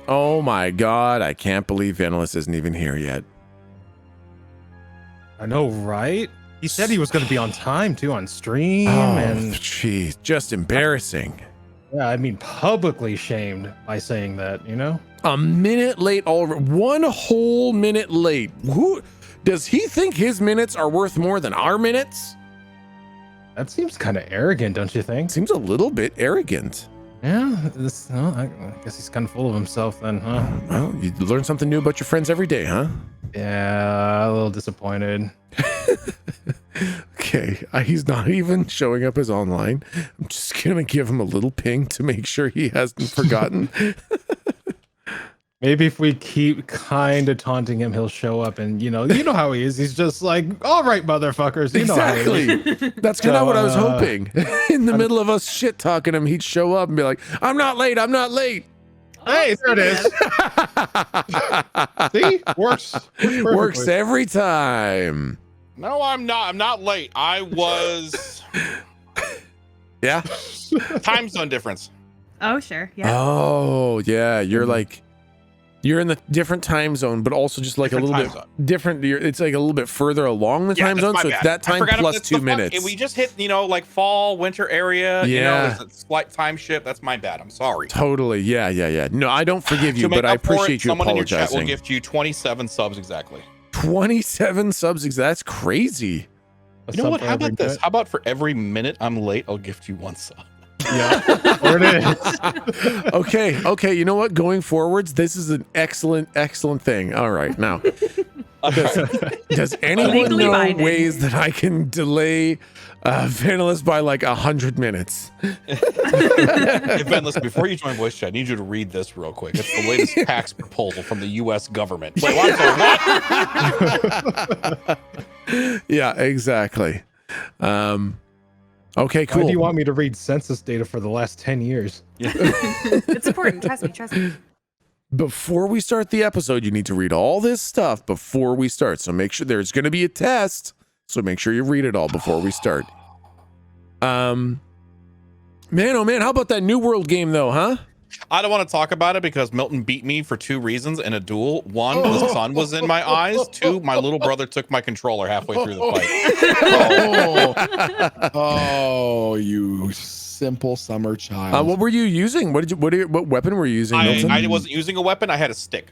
Oh my God, I can't believe Venalis isn't even here yet. I know, right? He said he was going to be on time too on stream, Oh, and jeez, just embarrassing. yeah, I mean publicly shamed by saying that, you know? A minute late already. 1 whole minute late. Who does he think his minutes are worth more than our minutes? That seems kind of arrogant, don't you think? Seems a little bit arrogant. Yeah, I guess he's kind of full of himself then, huh? Well, you learn something new about your friends every day, huh? Yeah, a little disappointed. Okay, he's not even showing up as online. I'm just gonna give him a little ping to make sure he hasn't forgotten. Maybe if we keep kind of taunting him, he'll show up, and you know how he is. He's just like, all right, motherfuckers. You know how he is. Exactly. That's kind of what I was hoping. In the middle of us shit talking him, he'd show up and be like, "I'm not late. I'm not late." Hey, there it is. See, Works every time. No, I'm not. I'm not late. I was. Yeah. Time zone difference. Oh, sure. Yeah. Oh, yeah. You're in the different time zone, but also just like Different a time little bit zone. different. It's like a little bit further along the time that's zone, my so bad. it's that I time forgot plus about 2 minutes. We just hit, like fall, winter area. Yeah. There's a slight time shift. That's my bad. I'm sorry. Totally. Yeah. No, I don't forgive you, To make but I up for it, appreciate you someone in your chat will apologizing. gift you 27 subs exactly. 27 subs. That's crazy. You know what? How about this? How about for every minute I'm late, I'll gift you 1 sub. Yeah, there it is. Okay. You know what? Going forwards, this is an excellent thing. All right. Now, does anyone Legally know binding. ways that I can delay Venalis by like 100 minutes? Hey, Ben, listen, before you join voice chat, I need you to read this real quick. It's the latest tax proposal from the U.S. government. Wait, what? Yeah, exactly. Okay, cool. Why do you want me to read census data for the last 10 years? It's important. Trust me. Before we start the episode, you need to read all this stuff before we start. So make sure there's going to be a test. So make sure you read it all before we start. Man, oh man, how about that New World game though, huh? I don't want to talk about it because Milton beat me for 2 reasons in a duel. 1, the sun was in my eyes. 2, my little brother took my controller halfway through the fight. Oh, you simple summer child. What were you using? What weapon were you using, Milton? I wasn't using a weapon. I had a stick.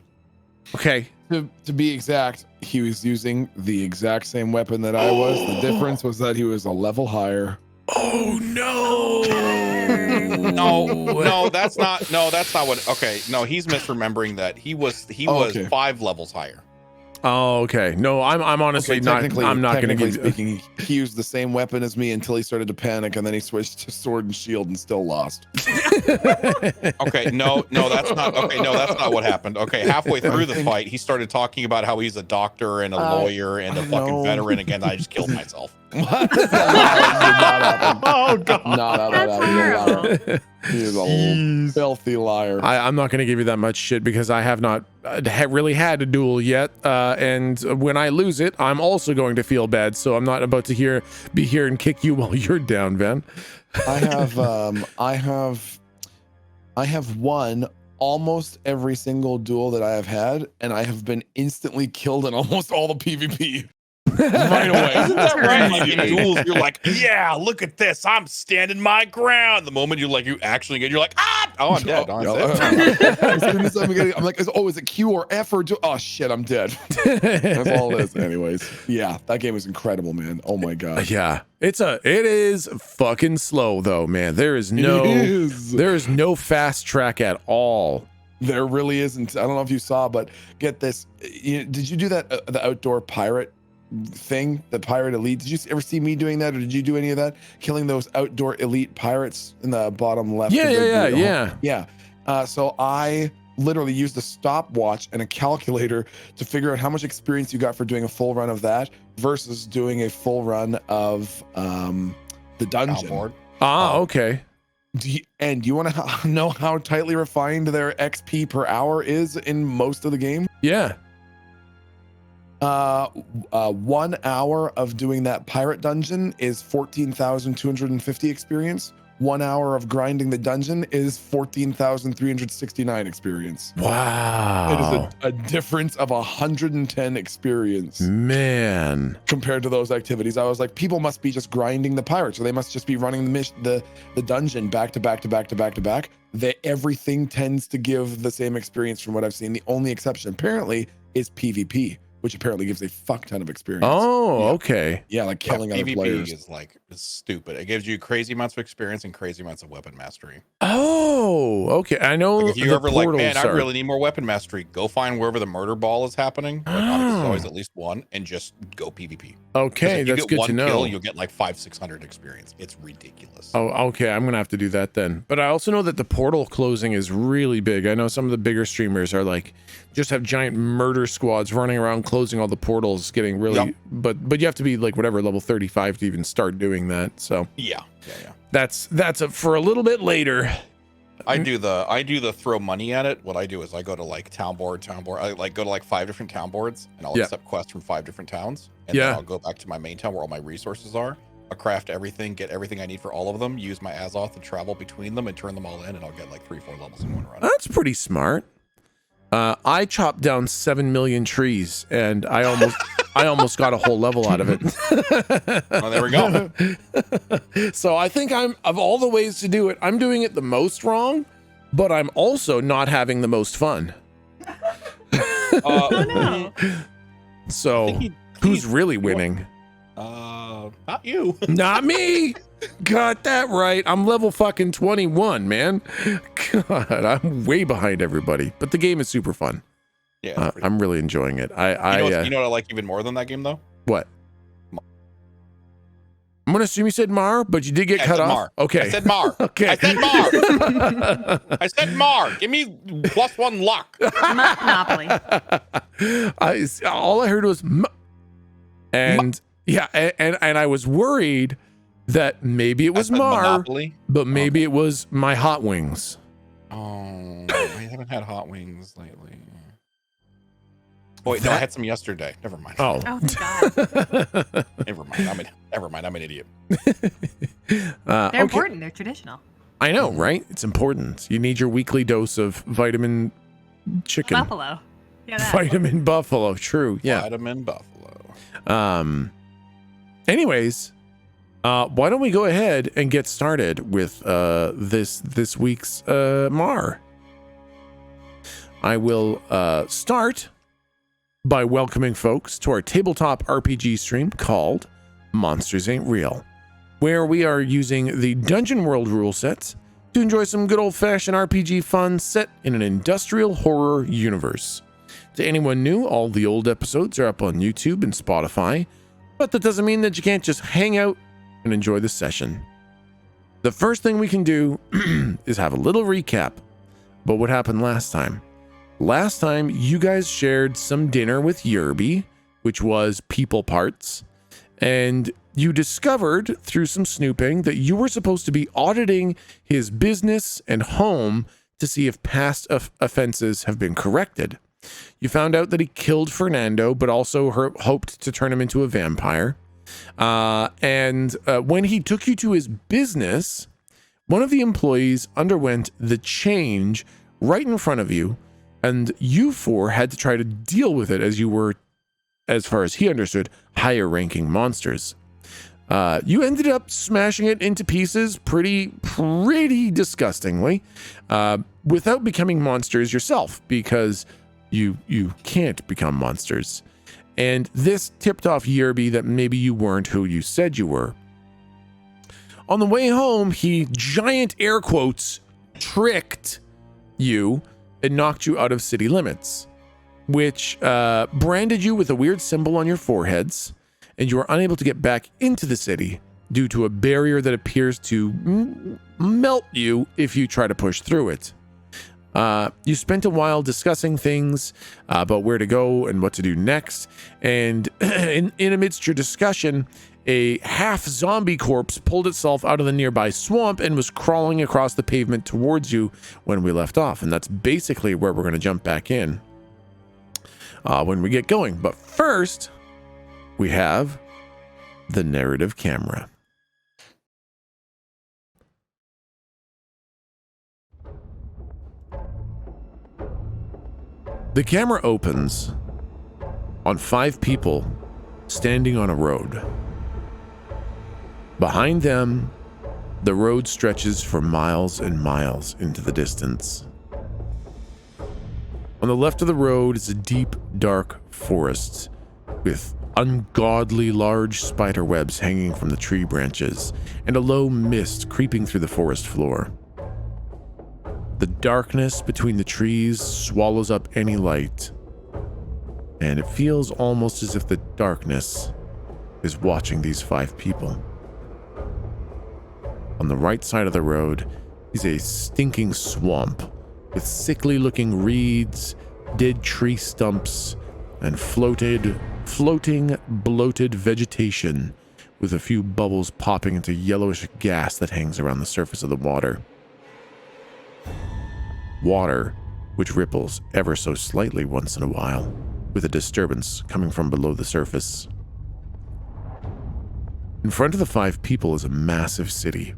Okay. To be exact, he was using the exact same weapon that I was. The difference was that he was a level higher. Oh no. No, that's not what. Okay, no, he's misremembering that. He was okay. 5 levels higher. Oh, okay. No, I'm honestly not. I'm not going to give. Speaking, he used the same weapon as me until he started to panic, and then he switched to sword and shield and still lost. Okay, no, that's not. Okay, no, that's not what happened. Okay, halfway through the fight, he started talking about how he's a doctor and a lawyer and a fucking veteran. Again, I just killed myself. What? Oh god. No. He is a filthy liar. I'm not going to give you that much shit because I have not really had a duel yet, and when I lose it, I'm also going to feel bad. So I'm not about to be here and kick you while you're down, Van. I have won almost every single duel that I have had, and I have been instantly killed in almost all the PvP. Right away. Isn't that right? Like in duels, you're like, yeah, look at this. I'm standing my ground. The moment you actually get, you're like, ah, oh, I'm dead. Oh, I'm dead. As soon as I'm like, is it Q or F or oh shit, I'm dead. That's all it is. Anyways, yeah, that game is incredible, man. Oh my god. Yeah, it is fucking slow though, man. There is no fast track at all. There really isn't. I don't know if you saw, but get this. Did you do that? The outdoor pirate thing, the pirate elite. Did you ever see me doing that, or did you do any of that? Killing those outdoor elite pirates in the bottom left. Yeah. So I literally used a stopwatch and a calculator to figure out how much experience you got for doing a full run of that versus doing a full run of the dungeon. Okay. Do you want to know how tightly refined their XP per hour is in most of the game? Yeah. 1 hour of doing that pirate dungeon is 14,250 experience. 1 hour of grinding the dungeon is 14,369 experience. Wow. It is a difference of 110 experience Man. compared to those activities. I was like, people must be just grinding the pirates, or they must just be running the dungeon back to back to back to back to back. Everything tends to give the same experience from what I've seen. The only exception apparently is PvP, which apparently gives a fuck ton of experience. Oh, Yeah. okay. Yeah, like killing other PvP players. is stupid. It gives you crazy amounts of experience and crazy amounts of weapon mastery. Oh, okay. I know. Like if you the ever like, man, portals I are- really need more weapon mastery. Go find wherever the murder ball is happening. Like, there's always at least one, and just go PvP. Okay, If you that's get good one to know. kill, you'll get like 500-600 experience. It's ridiculous. Oh, okay. I'm gonna have to do that then. But I also know that the portal closing is really big. I know some of the bigger streamers are like, just have giant murder squads running around closing all the portals, getting really. Yep. But you have to be like whatever level 35 to even start doing that. So Yeah. that's for a little bit later. I do the throw money at it. What I do is I go to like town board. I like go to like 5 different town boards, and I'll Yeah. accept quests from 5 different towns. And Yeah. then I'll go back to my main town where all my resources are. I'll craft everything, get everything I need for all of them, use my Azoth to travel between them and turn them all in, and I'll get like 3-4 levels in one run. That's pretty smart. I chopped down 7 million trees, and I almost got a whole level out of it. Oh, there we go. So I think of all the ways to do it, I'm doing it the most wrong, but I'm also not having the most fun. Oh no. So who's really winning? Not you. Not me. Got that right. I'm level fucking 21, man. God, I'm way behind everybody, but the game is super fun. Yeah, I'm really enjoying it. you know what I like even more than that game though? What? I'm gonna assume you said Mar, but you did get cut off. Mar. Okay. I said Mar. Okay. I said Mar. I said Mar. Give me +1 luck. Monopoly. All I heard was and yeah, and I was worried that maybe it was I said Mar, Monopoly. but maybe it was my hot wings. Oh, I haven't had hot wings lately. Oh, wait, no, I had some yesterday. Never mind. Oh. Oh thank God. Never mind. I'm an idiot. They're okay. important. They're traditional. I know, right? It's important. You need your weekly dose of vitamin chicken. Buffalo. Yeah. That. Vitamin buffalo. True. Yeah. Vitamin Buffalo. Anyways, why don't we go ahead and get started with this week's Mar? I will start by welcoming folks to our tabletop RPG stream called Monsters Ain't Real, where we are using the Dungeon World rule sets to enjoy some good old-fashioned RPG fun set in an industrial horror universe. To anyone new, all the old episodes are up on YouTube and Spotify, but that doesn't mean that you can't just hang out and enjoy the session. The first thing we can do is have a little recap about what happened last time. Last time, you guys shared some dinner with Yerby, which was people parts, and you discovered through some snooping that you were supposed to be auditing his business and home to see if past offenses have been corrected. You found out that he killed Fernando, but also hoped to turn him into a vampire. And when he took you to his business, one of the employees underwent the change right in front of you, and you four had to try to deal with it as you were, as far as he understood, higher ranking monsters. You ended up smashing it into pieces pretty disgustingly, without becoming monsters yourself, because you can't become monsters. And this tipped off Yerby that maybe you weren't who you said you were. On the way home, he, giant air quotes, tricked you and knocked you out of city limits, which branded you with a weird symbol on your foreheads, and you are unable to get back into the city due to a barrier that appears to melt you if you try to push through it. You spent a while discussing things about where to go and what to do next, and in amidst your discussion, a half-zombie corpse pulled itself out of the nearby swamp and was crawling across the pavement towards you when we left off, and that's basically where we're going to jump back in when we get going. But first, we have the narrative camera. The camera opens on 5 people standing on a road. Behind them, the road stretches for miles and miles into the distance. On the left of the road is a deep, dark forest with ungodly large spider webs hanging from the tree branches and a low mist creeping through the forest floor. The darkness between the trees swallows up any light, and it feels almost as if the darkness is watching these 5 people. On the right side of the road is a stinking swamp with sickly looking reeds, dead tree stumps, and floating, bloated vegetation with a few bubbles popping into yellowish gas that hangs around the surface of the water. Water which ripples ever so slightly once in a while, with a disturbance coming from below the surface. In front of the 5 people is a massive city.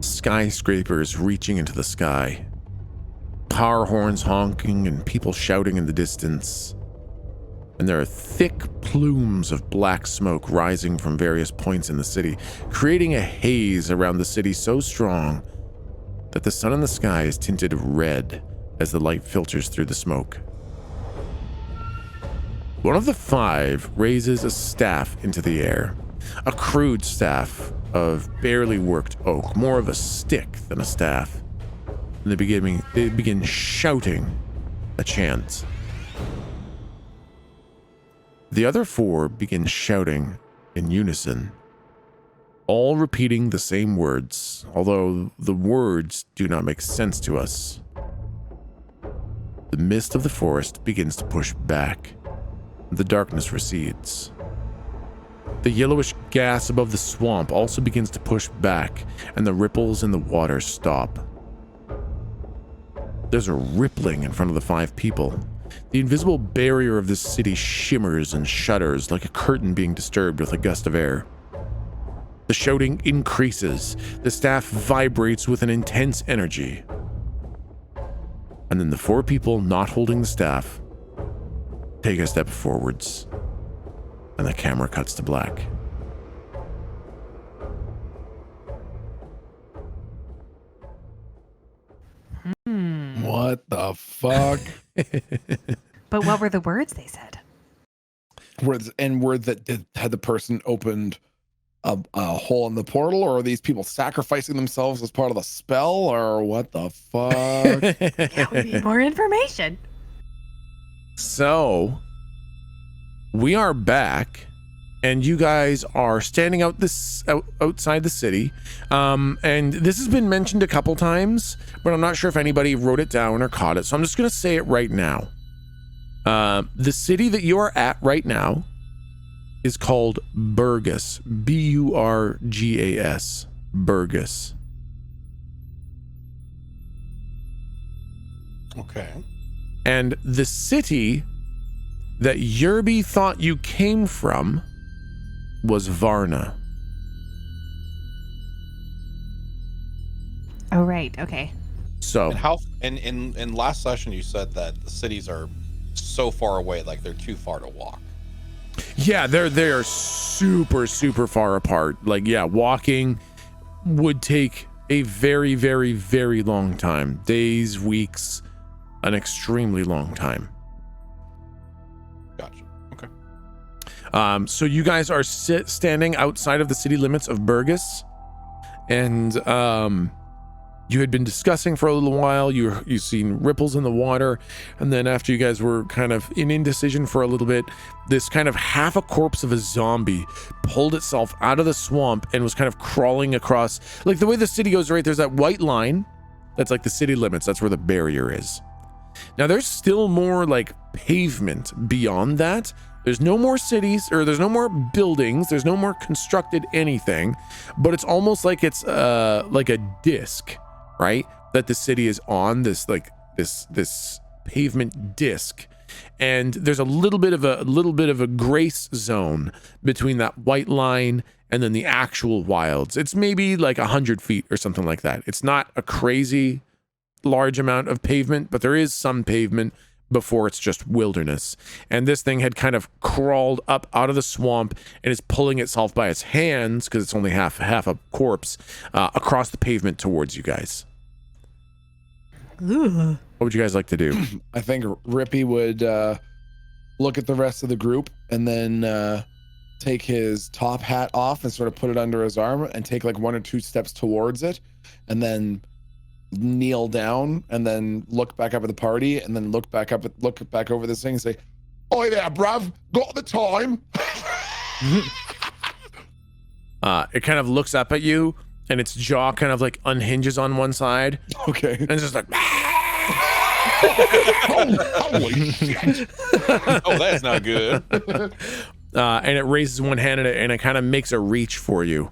Skyscrapers reaching into the sky. Car horns honking and people shouting in the distance. And there are thick plumes of black smoke rising from various points in the city, creating a haze around the city so strong that the sun in the sky is tinted red as the light filters through the smoke. One of the 5 raises a staff into the air, a crude staff of barely worked oak, more of a stick than a staff. And they begin shouting a chant. The other 4 begin shouting in unison, all repeating the same words, although the words do not make sense to us. The mist of the forest begins to push back. The darkness recedes. The yellowish gas above the swamp also begins to push back, and the ripples in the water stop. There's a rippling in front of the 5 people. The invisible barrier of this city shimmers and shudders like a curtain being disturbed with a gust of air. The shouting increases. The staff vibrates with an intense energy. And then the 4 people not holding the staff take a step forwards, and the camera cuts to black. What the fuck? But what were the words they said? Had the person opened a hole in the portal, or are these people sacrificing themselves as part of the spell, or what the fuck? Yeah, we need more information. So, we are back, and you guys are standing outside the city. And this has been mentioned a couple times, but I'm not sure if anybody wrote it down or caught it. So I'm just going to say it right now. The city that you are at right now is called Burgess. Burgas. Burgess. Okay. And the city that Yerby thought you came from was Varna. Oh, right. Okay. So, And how in last session you said that the cities are so far away, like they're too far to walk. yeah, they're super far apart. Like, yeah, walking would take a very, very, very long time. Days, weeks, an extremely long time. Gotcha. Okay. So you guys are standing outside of the city limits of Burgess, and you had been discussing for a little while. You've seen ripples in the water, and then after you guys were kind of in indecision for a little bit, this kind of half a corpse of a zombie pulled itself out of the swamp and was kind of crawling across, like the way the city goes, right? There's that white line that's like the city limits. That's where the barrier is. Now there's still more like pavement beyond that. There's no more cities, or there's no more buildings. There's no more constructed anything, but it's almost like it's like a disc, right? That the city is on, this pavement disc. And there's a little bit of a grace zone between that white line and then the actual wilds. It's maybe like 100 feet or something like that. It's not a crazy large amount of pavement, but there is some pavement, before it's just wilderness. And this thing had kind of crawled up out of the swamp and is pulling itself by its hands, because it's only half a corpse, across the pavement towards you guys. Ugh. What would you guys like to do? I think Rippy would look at the rest of the group and then take his top hat off and sort of put it under his arm and take like 1 or 2 steps towards it, and then kneel down and then look back up at the party and then look back over this thing and say, "Oi there, bruv, got the time?" It kind of looks up at you and its jaw kind of like unhinges on one side. Okay. And it's just like, Holy shit. Oh, that's not good. and it raises one hand and it kind of makes a reach for you.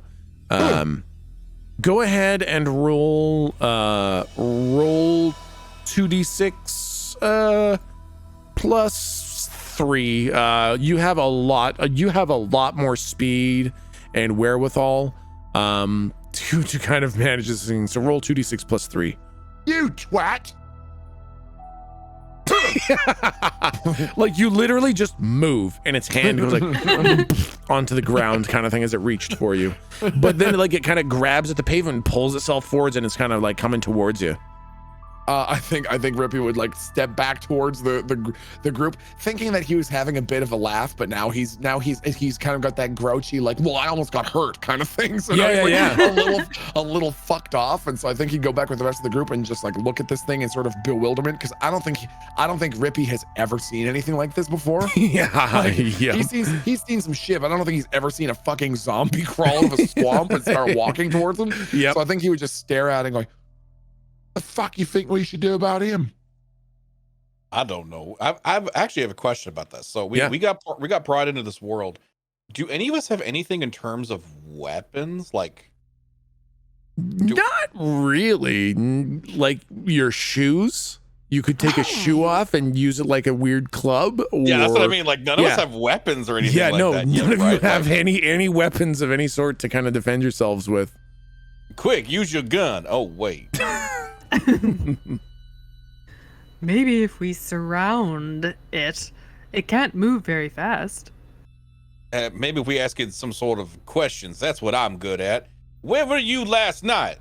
Go ahead and roll 2d6 plus 3. You have a lot more speed and wherewithal to kind of manage this thing. So roll 2d6 plus 3. You twat. Like you literally just move and its hand goes like onto the ground kind of thing as it reached for you. But then like it kind of grabs at the pavement and pulls itself forwards and it's kind of like coming towards you. I think Rippy would like step back towards the group, thinking that he was having a bit of a laugh, but now he's kind of got that grouchy like, well, I almost got hurt kind of thing. So now he's like a little fucked off, and so I think he'd go back with the rest of the group and just like look at this thing in sort of bewilderment, because I don't think Rippy has ever seen anything like this before. He's seen some shit, but I don't think he's ever seen a fucking zombie crawl out of a swamp and start walking towards him. Yep. So I think he would just stare at it and go, the fuck you think we should do about him? I don't know. I've actually have a question about this. So we got brought into this world. Do any of us have anything in terms of weapons? Like, not really. Like your shoes. You could take a shoe off and use it like a weird club. Yeah, that's what I mean. Like none of us have weapons or anything. Yeah, like no, that none of you right? have any weapons of any sort to kind of defend yourselves with. Quick, use your gun. Oh wait. Maybe if we surround it, it can't move very fast. Maybe if we ask it some sort of questions. That's what I'm good at. Where were you last night?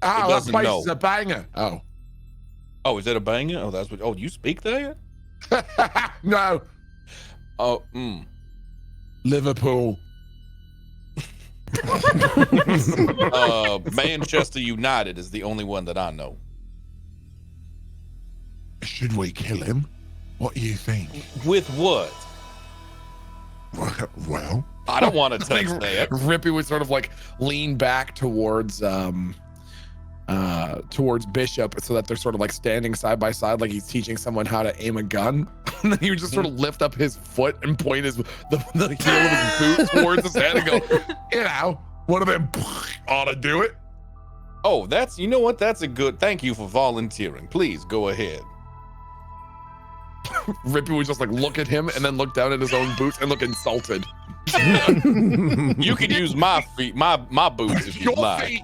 That place is a banger. Oh, is it a banger? Oh, that's what. Oh, you speak there? no. Oh, Liverpool. Manchester United is the only one that I know. Should we kill him? What do you think? With what? Well, I don't want to touch that. Rippy would sort of like lean back towards Bishop, so that they're sort of like standing side by side, like he's teaching someone how to aim a gun. And then he would just sort of lift up his foot and point the heel of his boot towards his head and go, you know, one of them ought to do it. Oh, you know what? That's a good. Thank you for volunteering. Please go ahead. Rippy would just like look at him and then look down at his own boots and look insulted. You can use my feet, my boots if you your like. Feet.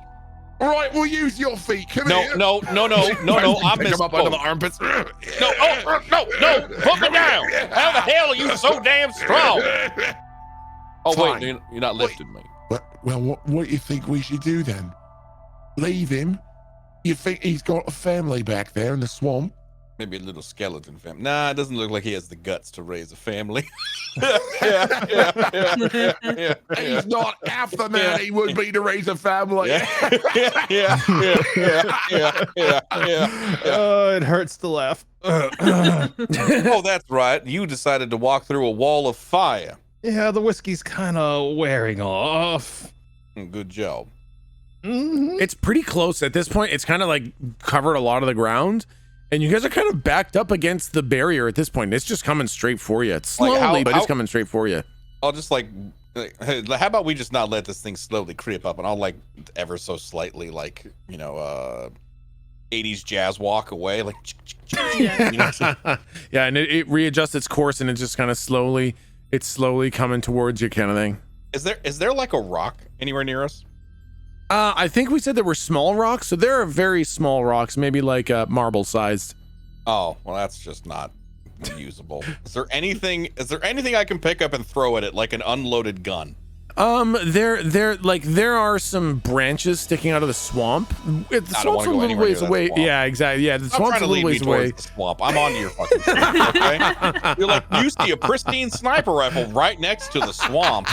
All right, we'll use your feet. Come No. here. I pick him up under the armpits. No, put me down. How the hell are you so damn strong? Oh Fine. wait, you're not lifting me. Well, what do you think we should do then? Leave him? You think he's got a family back there in the swamp? Maybe a little skeleton family. Nah, it doesn't look like he has the guts to raise a family. He's not half the man he would be to raise a family. Oh, it hurts to laugh. Oh, that's right. You decided to walk through a wall of fire. Yeah, the whiskey's kind of wearing off. Good job. Mm-hmm. It's pretty close at this point. It's kind of like covered a lot of the ground, and you guys are kind of backed up against the barrier at this point. It's just coming straight for you. It's slowly, but it's coming straight for you. I'll just like, hey, how about we just not let this thing slowly creep up, and I'll like ever so slightly, like, you know, 80s jazz walk away, like, Yeah. you know, Yeah, and it readjusts its course, and it just kind of slowly coming towards you, kind of thing. Is there like a rock anywhere near us? I think we said there were small rocks, so there are very small rocks, maybe like marble sized. Oh, well, that's just not usable. Is there anything I can pick up and throw at it like an unloaded gun? There are some branches sticking out of the swamp. The swamp's a little ways away. Yeah, exactly. Yeah, the swamp's a little ways away. The swamp. I'm onto your fucking shit, okay? You're like, you see a pristine sniper rifle right next to the swamp.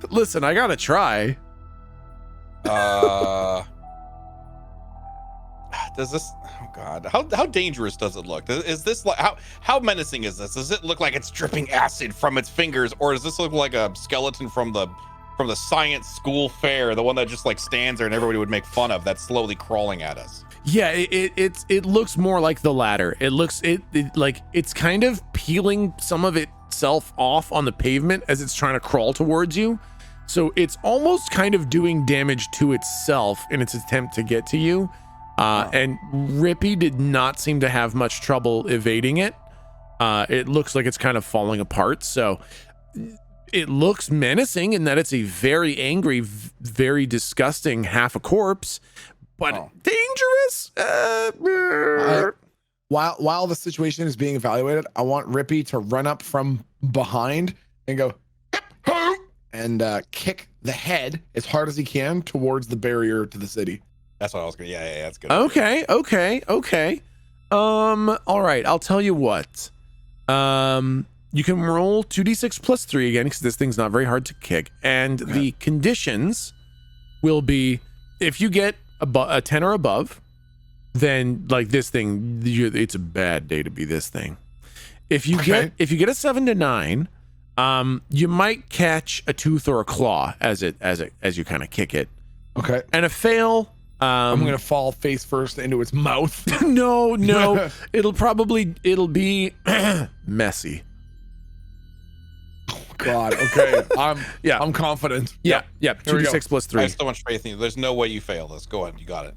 Listen, I gotta try. Does this? Oh God! How dangerous does it look? Is this like how menacing is this? Does it look like it's dripping acid from its fingers, or does this look like a skeleton from the science school fair, the one that just like stands there and everybody would make fun of, that's slowly crawling at us? Yeah, it looks more like the latter. It looks like it's kind of peeling some of itself off on the pavement as it's trying to crawl towards you. So it's almost kind of doing damage to itself in its attempt to get to you. And Rippy did not seem to have much trouble evading it. It looks like it's kind of falling apart. So it looks menacing in that it's a very angry, very disgusting half a corpse, but dangerous. While the situation is being evaluated, I want Rippy to run up from behind and go and kick the head as hard as he can towards the barrier to the city. That's what I was gonna. Yeah, that's good. Okay. All right. I'll tell you what. You can roll 2d6 plus 3 again, because this thing's not very hard to kick. And the conditions will be, if you get a 10 or above, then like this thing, it's a bad day to be this thing. If you get a 7 to 9, you might catch a tooth or a claw as you kind of kick it. Okay. And a fail. I'm gonna fall face first into its mouth. No, it'll be messy. Oh God. Okay. I'm confident. Yeah. 2d6 plus 3. I have so much faith in you. There's no way you fail this. Go ahead. You got it.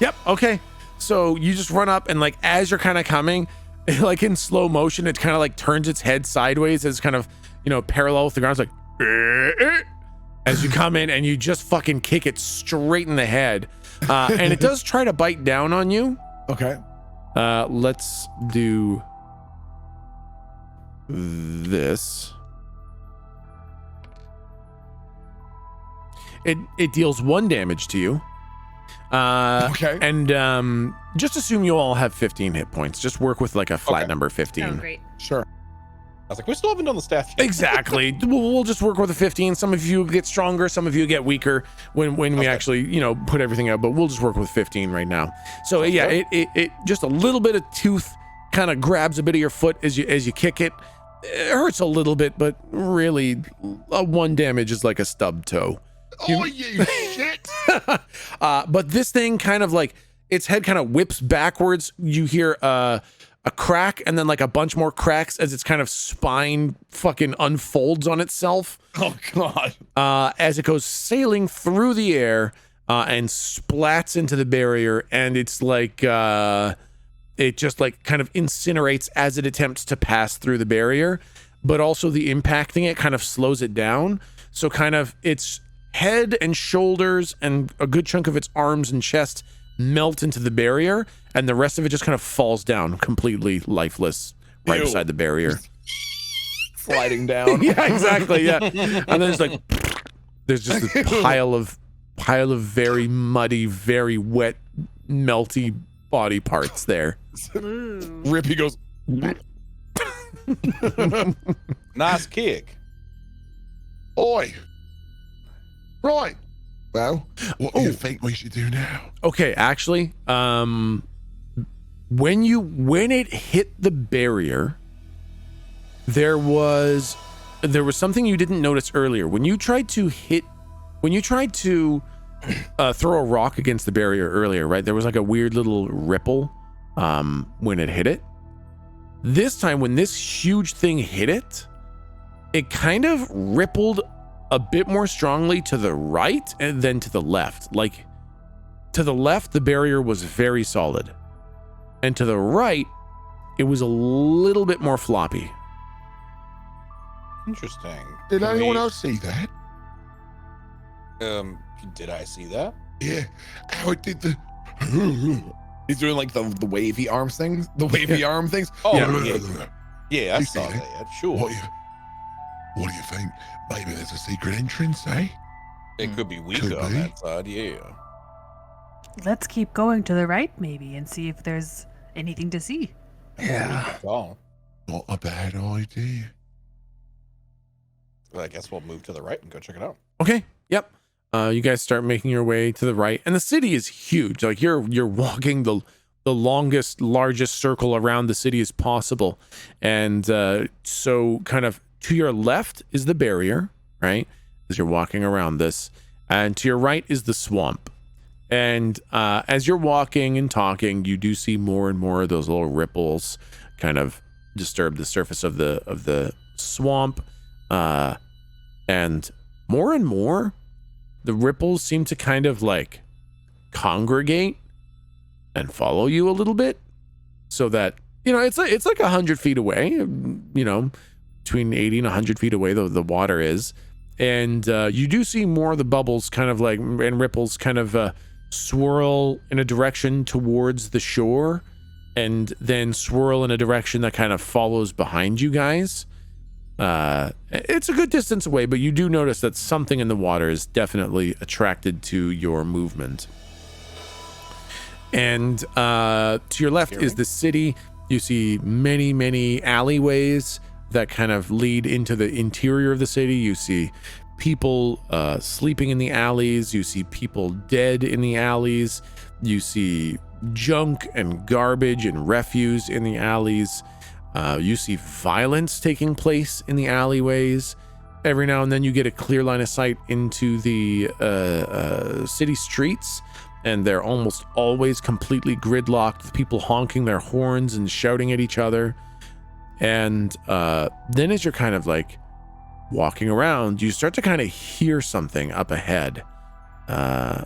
Yep. Okay. So you just run up, and like as you're kind of coming, like in slow motion, it kind of like turns its head sideways as kind of, parallel with the ground. It's like as you come in, and you just fucking kick it straight in the head, and it does try to bite down on you. Okay. Let's do this. It deals 1 damage to you. Okay. And just assume you all have 15 hit points. Just work with like a flat number 15. Oh, great. Sure. I was like, we still haven't done the stats yet. Exactly. We'll just work with a 15. Some of you get stronger, some of you get weaker when we actually, put everything out, but we'll just work with 15 right now. So yeah, it just a little bit of tooth kind of grabs a bit of your foot as you kick it. It hurts a little bit, but really 1 damage is like a stub toe. Oh, you shit. But this thing kind of like, its head kind of whips backwards. You hear a crack, and then like a bunch more cracks as its kind of spine fucking unfolds on itself. Oh God. As it goes sailing through the air and splats into the barrier, and it's like it just like kind of incinerates as it attempts to pass through the barrier, but also the impacting it kind of slows it down. So kind of its head and shoulders and a good chunk of its arms and chest melt into the barrier, and the rest of it just kind of falls down completely lifeless right beside the barrier. Sliding down. Yeah, exactly. Yeah. And then there's just a pile of very muddy, very wet, melty body parts there. Rippy goes. Nice kick. Oi. Right. Well, what do you think we should do now? Okay, actually, when it hit the barrier, there was something you didn't notice earlier. When you tried to throw a rock against the barrier earlier, right? There was like a weird little ripple when it hit it. This time, when this huge thing hit it, it kind of rippled a bit more strongly to the right and then to the left. Like, to the left, the barrier was very solid, and to the right, it was a little bit more floppy. Interesting. Did Can anyone we- else see that? Did I see that? Yeah. How it did the. He's doing like the wavy arm things, the wavy arm things. Oh, Yeah. yeah, I You saw see that. it? Yeah, sure. What do you think? Maybe there's a secret entrance, eh? It could be weaker Could on be. that side. Yeah. Let's keep going to the right, maybe, and see if there's anything to see. Yeah. Oh, Not a bad idea. well, I guess we'll move to the right and go check it out. Okay. Yep. You guys start making your way to the right, and the city is huge. Like you're walking the longest, largest circle around the city as possible, and so kind of to your left is the barrier, right? As you're walking around this, and to your right is the swamp. And as you're walking and talking, you do see more and more of those little ripples kind of disturb the surface of the swamp, and more the ripples seem to kind of like congregate and follow you a little bit, so that it's like 100 feet away, between 80 and 100 feet away the water is, and you do see more of the bubbles kind of like and ripples kind of swirl in a direction towards the shore, and then swirl in a direction that kind of follows behind you guys. It's a good distance away, but you do notice that something in the water is definitely attracted to your movement. And to your left is the city. You see many alleyways that kind of lead into the interior of the city. You see people sleeping in the alleys. You see people dead in the alleys. You see junk and garbage and refuse in the alleys. You see violence taking place in the alleyways. Every now and then you get a clear line of sight into the city streets, and they're almost always completely gridlocked with people honking their horns and shouting at each other. And then as you're kind of like walking around, you start to kind of hear something up ahead. I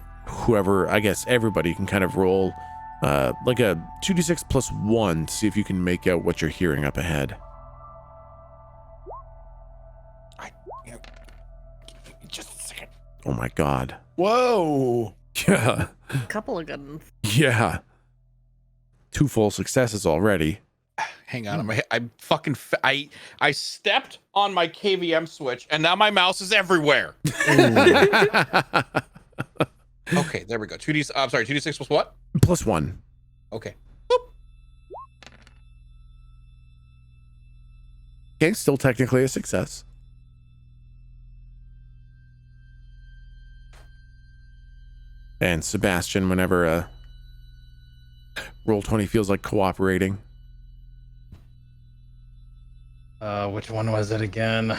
guess everybody can kind of roll like a 2d6 plus 1 to see if you can make out what you're hearing up ahead. Just a second. Oh my god. Whoa. Yeah. Couple of good ones. Yeah. 2 full successes already. Hang on, I stepped on my KVM switch, and now my mouse is everywhere. Okay, there we go. 2d6 plus what? Plus 1. Okay. Okay, still technically a success. And Sebastian, whenever Roll20 feels like cooperating. Which one was it again?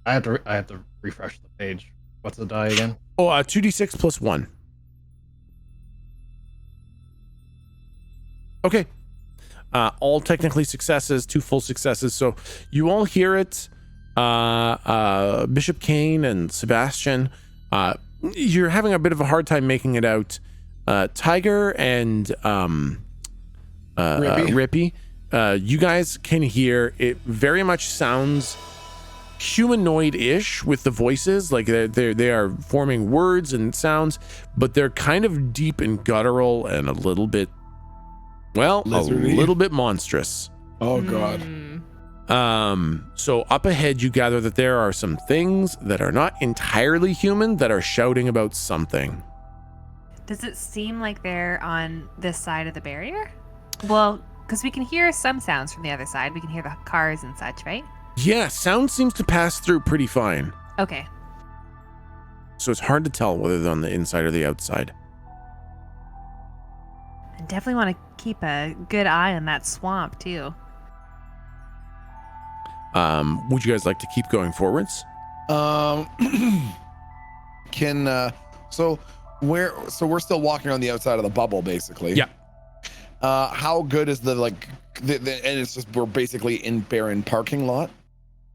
I have to refresh the page. What's the die again? Oh, 2d6 plus 1. Okay. All technically successes, 2 full successes. So you all hear it. Bishop Kane and Sebastian, you're having a bit of a hard time making it out. Tiger and Rippy, you guys can hear it. Very much sounds humanoid-ish with the voices, like they are forming words and sounds, but they're kind of deep and guttural and a little bit Lizardy. a little bit monstrous. Oh god. So up ahead you gather that there are some things that are not entirely human that are shouting about something. Does it seem like they're on this side of the barrier? Well, because we can hear some sounds from the other side. We can hear the cars and such, right? Yeah, sound seems to pass through pretty fine. Okay. So it's hard to tell whether they're on the inside or the outside. I definitely want to keep a good eye on that swamp, too. Would you guys like to keep going forwards? So we're still walking on the outside of the bubble, basically. Yeah. How good is and it's just we're basically in barren parking lot,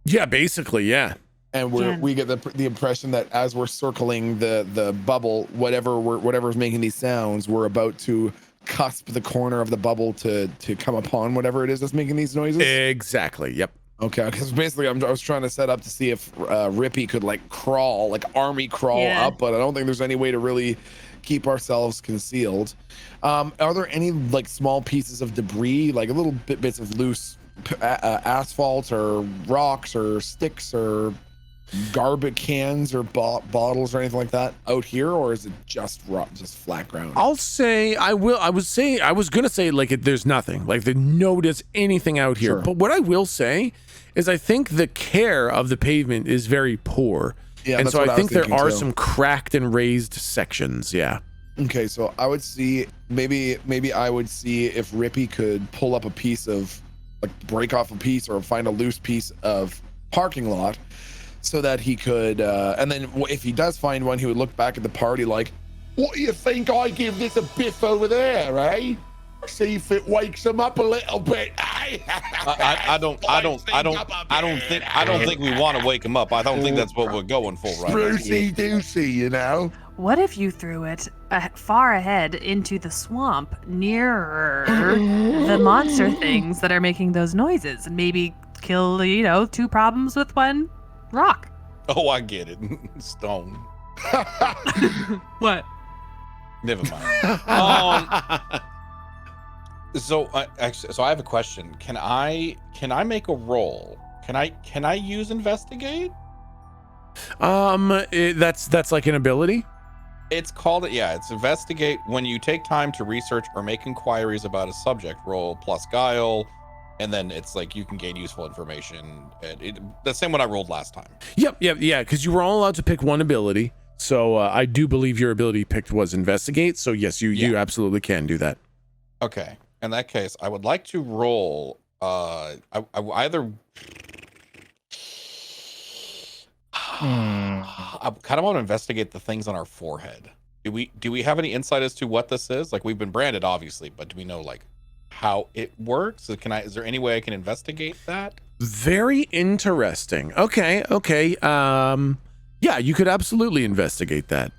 Yeah, basically, yeah. and Yeah. we get the impression that as we're circling the bubble, whatever's making these sounds, we're about to cusp the corner of the bubble to come upon whatever it is that's making these noises. Exactly, yep. Okay, because basically I was trying to set up to see if Rippy could like crawl, like army crawl Yeah. up, but I don't think there's any way to really keep ourselves concealed. Are there any like small pieces of debris, like little bits of loose asphalt or rocks or sticks or garbage cans or bottles or anything like that out here, or is it just just flat ground? I'll say I was gonna say like there's nothing, like notice anything out here. Sure. But what I will say is I think the care of the pavement is very poor. Yeah, and that's so what I think there thinking are too. some cracked and raised sections. Yeah. Okay, so I would see maybe I would see if Rippy could pull up a piece of like break off a piece or find a loose piece of parking lot so that he could and then if he does find one, he would look back at the party like, what do you think I give this a biff over there, eh? See if it wakes him up a little bit. I don't think we want to wake him up. I don't think that's what we're going for right now. Sprucey Doocy, you know? What if you threw it far ahead into the swamp nearer the monster things that are making those noises and maybe kill, 2 problems with 1 rock? Oh, I get it. Stone. What? Never mind. So I have a question. Can I make a roll? Can I use investigate? That's like an ability. It's called it's investigate. When you take time to research or make inquiries about a subject, roll plus guile, and then it's like you can gain useful information. The same one I rolled last time. Yep, yeah, because you were all allowed to pick 1 ability. So I do believe your ability picked was investigate. So yes, you absolutely can do that. Okay. In that case, I would like to roll. I either. I kind of want to investigate the things on our forehead. Do we have any insight as to what this is? Like, we've been branded, obviously, but do we know like how it works? Is there any way I can investigate that? Very interesting. Okay. Yeah, you could absolutely investigate that.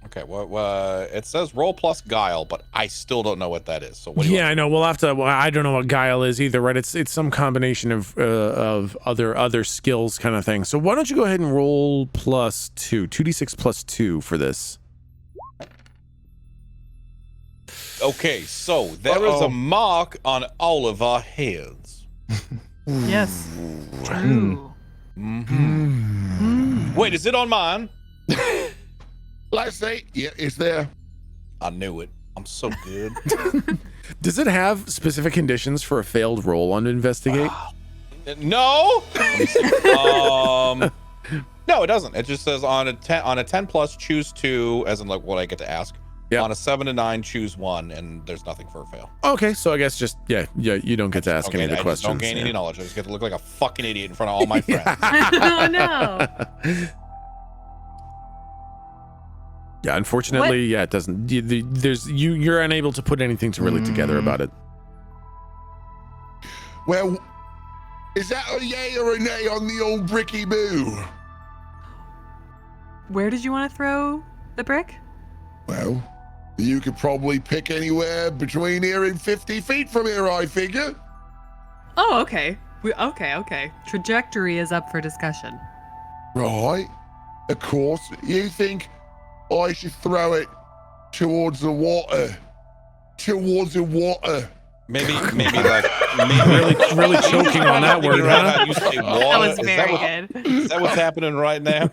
Okay, well, it says roll plus guile, but I still don't know what that is. So what do you I know. We'll have to. Well, I don't know what guile is either, right? It's some combination of other skills kind of thing. So why don't you go ahead and roll plus 2d6 plus 2 for this? Okay, so there is a mark on all of our heads. Yes. True. Wait, is it on mine? Let's see. Yeah, it's there. I knew it. I'm so good. Does it have specific conditions for a failed roll on investigate? No. No, it doesn't. It just says on a 10 plus, choose 2, as in like what I get to ask. Yep. On a 7 to 9, choose 1, and there's nothing for a fail. Okay, so I guess just you don't get to ask any of the I questions. just don't gain any knowledge. I just get to look like a fucking idiot in front of all my friends. Oh no. Yeah, unfortunately, it doesn't. You're unable to put anything to really together about it. Well, is that a yay or a nay on the old bricky boo? Where did you want to throw the brick? Well, you could probably pick anywhere between here and 50 feet from here, I figure. Oh, okay. Okay. Trajectory is up for discussion. Right. Of course. You think I should throw it towards the water? Towards the water. Maybe like Really choking on that word, huh? You say water. That was very good. Is that what's happening right now?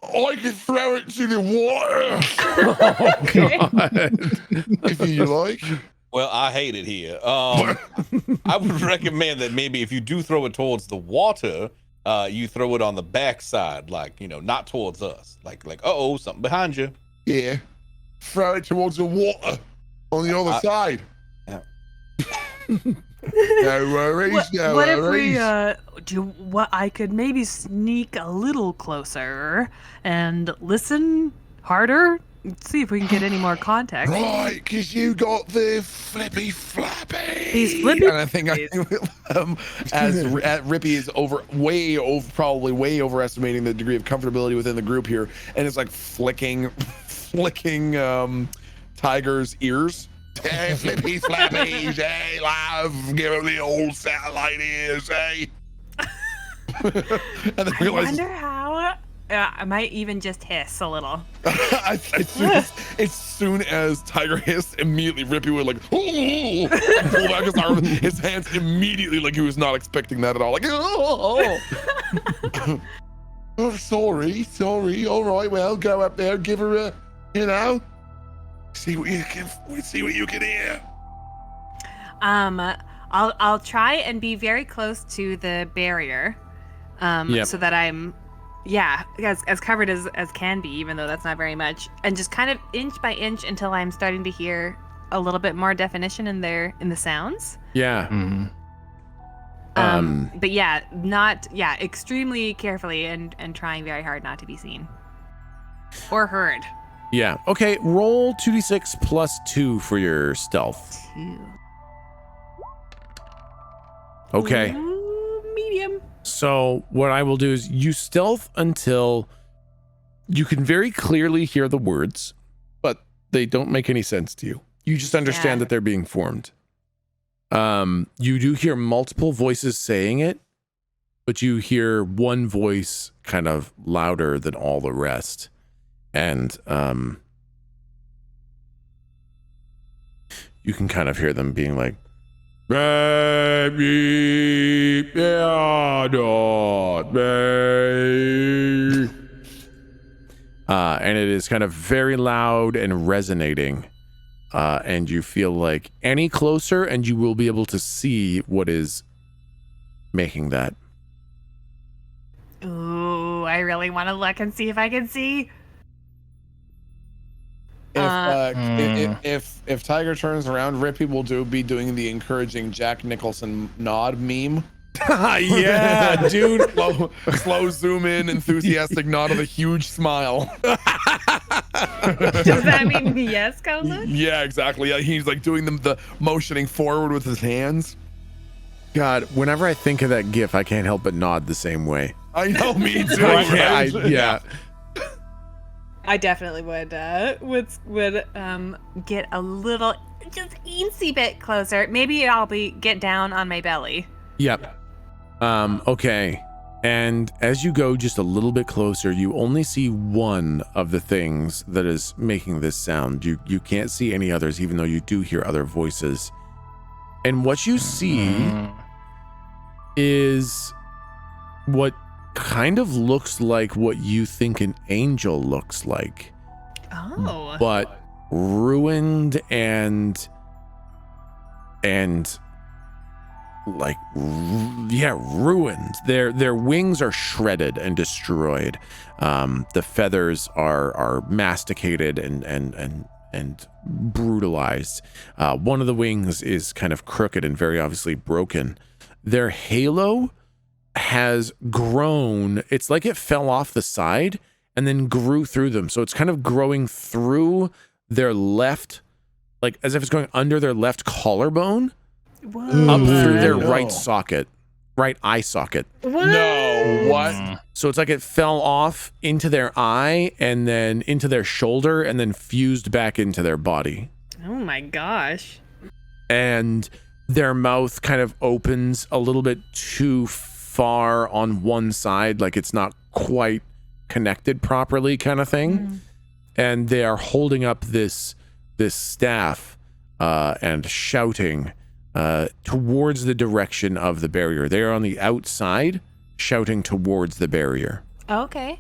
I could throw it to the water. If you like. Well, I hate it here. I would recommend that maybe if you do throw it towards the water, you throw it on the backside, like, not towards us. Like, something behind you. Yeah. Throw it towards the water on the other side. Yeah. No worries. What if we I could maybe sneak a little closer and listen harder, see if we can get any more context. Right, because you got the flippy flappy. He's flippy. And I think as Rippy is probably way overestimating the degree of comfortability within the group here, and it's like flicking Tiger's ears Hey, flippy flappies, hey, love, give him the old satellite ears, hey. And then I realize wonder how. I might even just hiss a little. as soon as Tiger hissed, immediately Rippy would like, oh, and pull back his arm, his hands immediately, like he was not expecting that at all. Like, oh. Oh, sorry. All right, well, go up there, give her a, see what you can hear. I'll try and be very close to the barrier, so that I'm, as covered as can be, even though that's not very much, and just kind of inch by inch until I'm starting to hear a little bit more definition in the sounds. Yeah. Mm-hmm. But extremely carefully and trying very hard not to be seen or heard. Yeah. Okay. Roll 2d6 plus 2 for your stealth. 2. Okay. Ooh, medium. So what I will do is you stealth until you can very clearly hear the words, but they don't make any sense to you. You just understand that they're being formed. You do hear multiple voices saying it, but you hear one voice kind of louder than all the rest. And you can kind of hear them being like, and it is kind of very loud and resonating. And you feel like any closer and you will be able to see what is making that. Ooh, I really want to look and see if I can see. If Tiger turns around, Rippy will be doing the encouraging Jack Nicholson nod meme. Yeah, dude. Slow zoom in, enthusiastic nod with a huge smile. Does that mean yes, go look? Yeah, exactly. Yeah, he's like doing the motioning forward with his hands. God, whenever I think of that gif, I can't help but nod the same way. I know, me too. Yeah. I definitely would get a little, just eensy bit closer. Maybe I'll get down on my belly. Yep. Okay. And as you go just a little bit closer, you only see one of the things that is making this sound. You can't see any others, even though you do hear other voices. And what you see is what kind of looks like what you think an angel looks like. Oh. But ruined and like, ruined. Their wings are shredded and destroyed. The feathers are masticated and brutalized. One of the wings is kind of crooked and very obviously broken. Their halo has grown. It's like it fell off the side and then grew through them. So it's kind of growing through their left, like as if it's going under their left collarbone. Whoa. Up through their right eye socket. What? No, what? So it's like it fell off into their eye and then into their shoulder and then fused back into their body. Oh my gosh. And their mouth kind of opens a little bit too far on one side, like it's not quite connected properly kind of thing. And they are holding up this staff and shouting towards the direction of the barrier. They are on the outside shouting towards the barrier. Okay.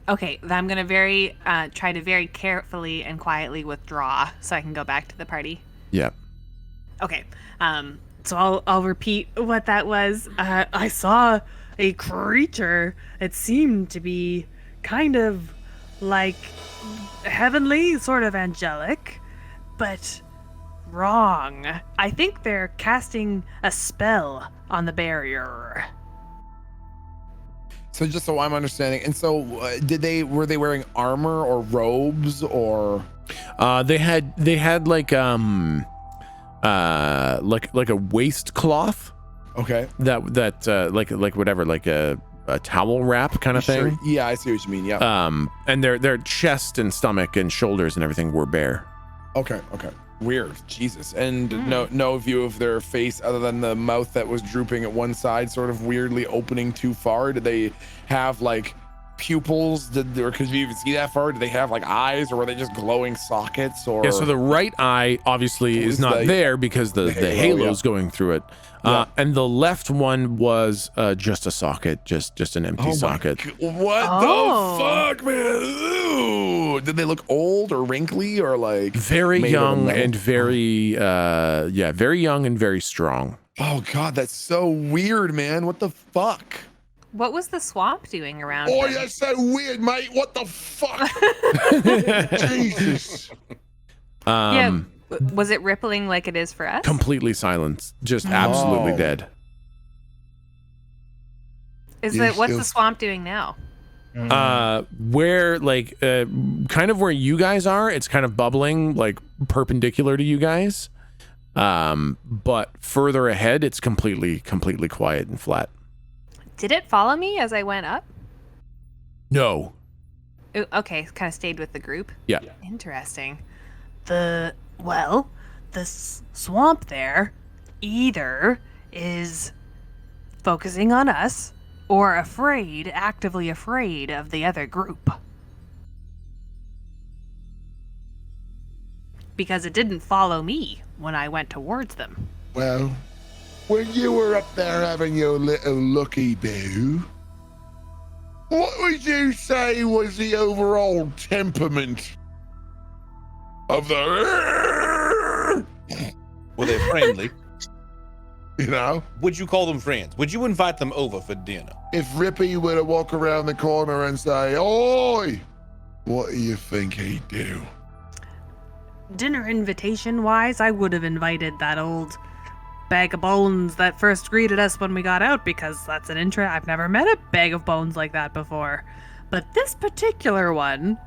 Okay, I'm gonna try to very carefully and quietly withdraw so I can go back to the party. Yeah. Okay. So I'll repeat what that was. I saw a creature. It seemed to be kind of like heavenly, sort of angelic, but wrong. I think they're casting a spell on the barrier. So just so I'm understanding, and so were they wearing armor or robes or? They had like a waistcloth. Okay. That like whatever, like a towel wrap kind of thing. Yeah, I see what you mean. Yeah. And their chest and stomach and shoulders and everything were bare. Okay. Weird. Jesus. And no view of their face other than the mouth that was drooping at one side, sort of weirdly opening too far. Did they have like pupils? Or could you even see that far? Did they have like eyes, or were they just glowing sockets? Or Yeah, so the right eye obviously is not there because the halo's going through it. And the left one was just a socket, just an empty socket. What the fuck, man? Ooh. Did they look old or wrinkly or like very young and very very young and very strong. Oh God, that's so weird, man. What the fuck? What was the swamp doing around? Oh, them? that's so weird, mate. What the fuck? Jesus. Was it rippling like it is for us? Completely silent, just absolutely dead. What's the swamp doing now? Where like kind of where you guys are, it's kind of bubbling like perpendicular to you guys. But further ahead, it's completely quiet and flat. Did it follow me as I went up? No. Ooh, okay, kind of stayed with the group. Yeah. Interesting. The swamp there either is focusing on us or actively afraid of the other group. Because it didn't follow me when I went towards them. Well, when you were up there having your little looky-boo, what would you say was the overall temperament of the... Were they friendly? You know? Would you call them friends? Would you invite them over for dinner? If Rippy were to walk around the corner and say, "Oi," what do you think he'd do? Dinner invitation wise, I would have invited that old bag of bones that first greeted us when we got out, because that's an I've never met a bag of bones like that before. But this particular one,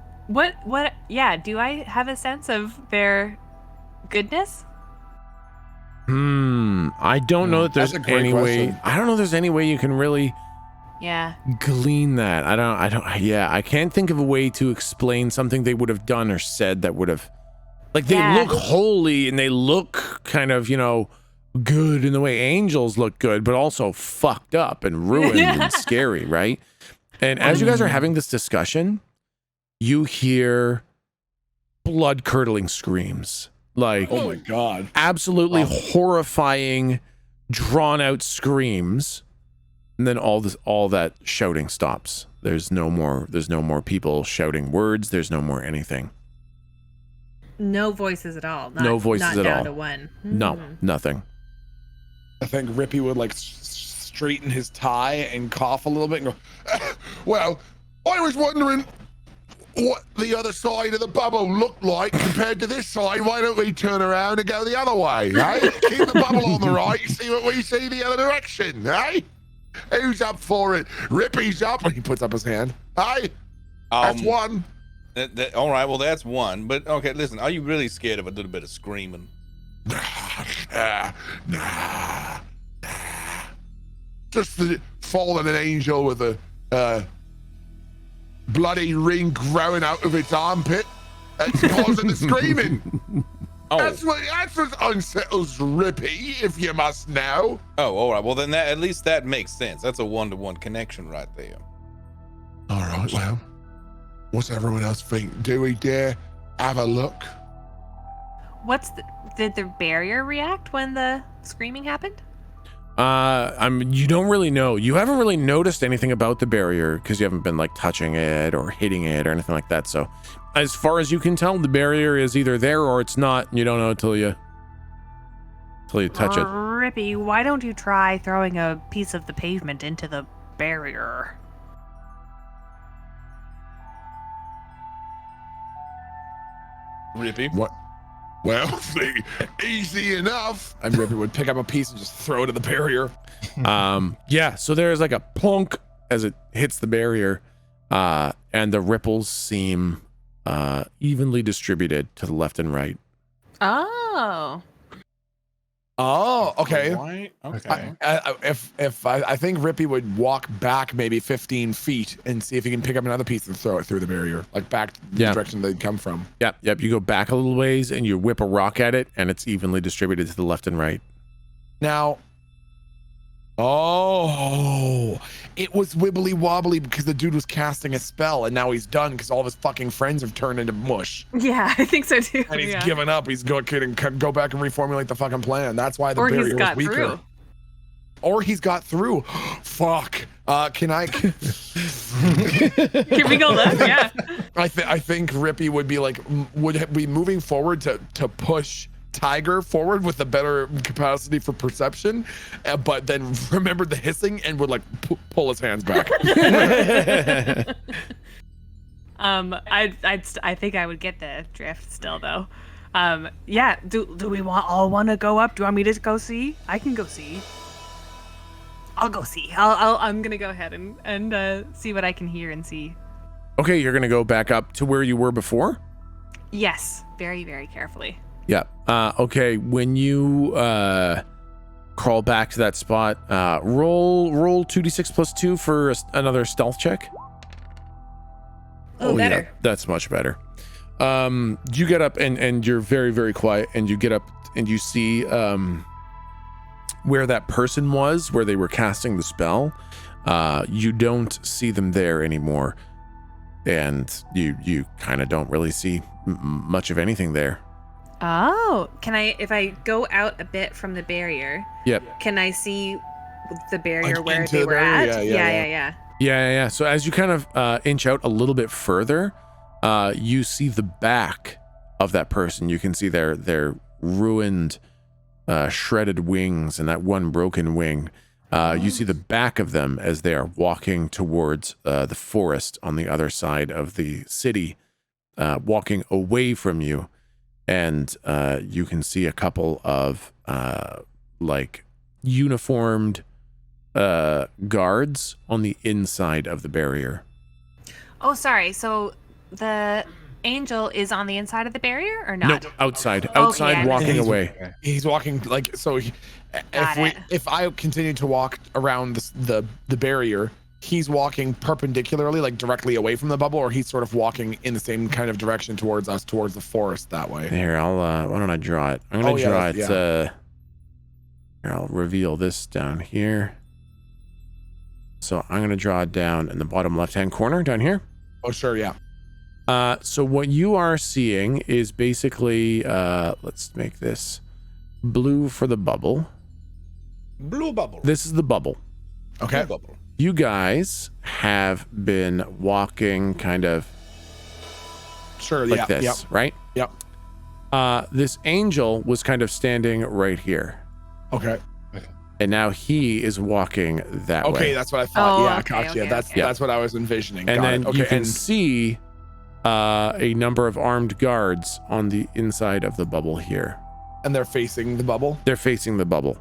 Yeah, do I have a sense of their goodness? I don't know that there's That's a great any way. question. I don't know if there's any way you can really Yeah. glean that. I can't think of a way to explain something they would have done or said that would have, like, they look holy and they look kind of, good in the way angels look good, but also fucked up and ruined and scary, right? And as you guys are having this discussion, you hear blood-curdling screams. Like, Oh my God. absolutely horrifying, drawn-out screams. And then all that shouting stops. There's no more people shouting words. There's no more anything. no voices at all. No voices not at down all. to one. No, nothing. I think Rippy would like straighten his tie and cough a little bit and go, Well, I was wondering what the other side of the bubble looked like compared to this side. Why don't we turn around and go the other way, eh? Keep the bubble on the right, see what we see the other direction, eh? Who's up for it? Rippy's up. he puts up his hand. Hey, that's one. All right, well, that's one. But, okay, listen, are you really scared of a little bit of screaming? Nah. Just the fallen an angel with a bloody ring growing out of its armpit. That's causing the screaming. Oh. That's what unsettles Rippy, if you must know. Oh, all right. Well, then at least that makes sense. That's a one-to-one connection right there. All right, well, what's everyone else think? Do we dare have a look? Did the barrier react when the screaming happened? You don't really know. You haven't really noticed anything about the barrier because you haven't been like touching it or hitting it or anything like that. So as far as you can tell, the barrier is either there or it's not. You don't know until you touch it. Rippy, why don't you try throwing a piece of the pavement into the barrier? Rippy? What? Well, easy enough. And Rippy would pick up a piece and just throw it at the barrier. Yeah, so there's like a plunk as it hits the barrier, and the ripples seem evenly distributed to the left and right. Oh. Oh, okay. Right. Okay. I think Rippy would walk back maybe 15 feet and see if he can pick up another piece and throw it through the barrier, like back the direction they'd come from. Yep. You go back a little ways and you whip a rock at it, and it's evenly distributed to the left and right. Now, it was wibbly wobbly because the dude was casting a spell, and now he's done because all of his fucking friends have turned into mush, Yeah, I think so too. and he's yeah. given up. He's go back and reformulate the fucking plan. That's why the Or barrier he's got was weaker. through. Or he's got through. Fuck. Can I? Can we go look? Yeah. I think Rippy would be like, would be moving forward to push Tiger forward with a better capacity for perception, but then remembered the hissing and would like pull his hands back. I think I would get the drift still though. Yeah. Do we all want to go up? Do you want me to go see? I can go see. I'll go see. I'm gonna go ahead and see what I can hear and see. Okay, you're gonna go back up to where you were before? Yes, very, very carefully. Yeah. Okay, when you crawl back to that spot, roll 2d6 plus 2 for another stealth check. Oh, better. Yeah, that's much better. You get up and you're very, very quiet, and you get up and you see where that person was, where they were casting the spell. You don't see them there anymore, and you kind of don't really see much of anything there. Oh, can I, if I go out a bit from the barrier, Yep. can I see the barrier Like where into they the were barrier? at? Yeah. Yeah. So as you kind of inch out a little bit further, you see the back of that person. You can see their ruined, shredded wings and that one broken wing. You see the back of them as they are walking towards the forest on the other side of the city, walking away from you. And you can see a couple of like uniformed guards on the inside of the barrier. Oh, sorry. So the angel is on the inside of the barrier or not? No, outside I walking He's- away. He's walking like so. If I continue to walk around the barrier, he's walking perpendicularly, like directly away from the bubble, or he's sort of walking in the same kind of direction towards us, towards the forest that way. Here, I'll why don't I draw it? I'm gonna draw it. yeah. Here, I'll reveal this down here. So I'm gonna draw it down in the bottom left-hand corner down here. Oh, sure, yeah. So what you are seeing is basically, let's make this blue for the bubble. Blue bubble. This is the bubble. Okay. Blue bubble. You guys have been walking kind of Sure, like yeah. this, Yep. right? Yep. This angel was kind of standing right here, Okay. and now he is walking that way. Okay, that's what I thought. Oh, yeah, okay, gotcha. okay, That's okay. that's what I was envisioning. And Got then it. Okay, you can and see a number of armed guards on the inside of the bubble here. they're facing the bubble. They're facing the bubble.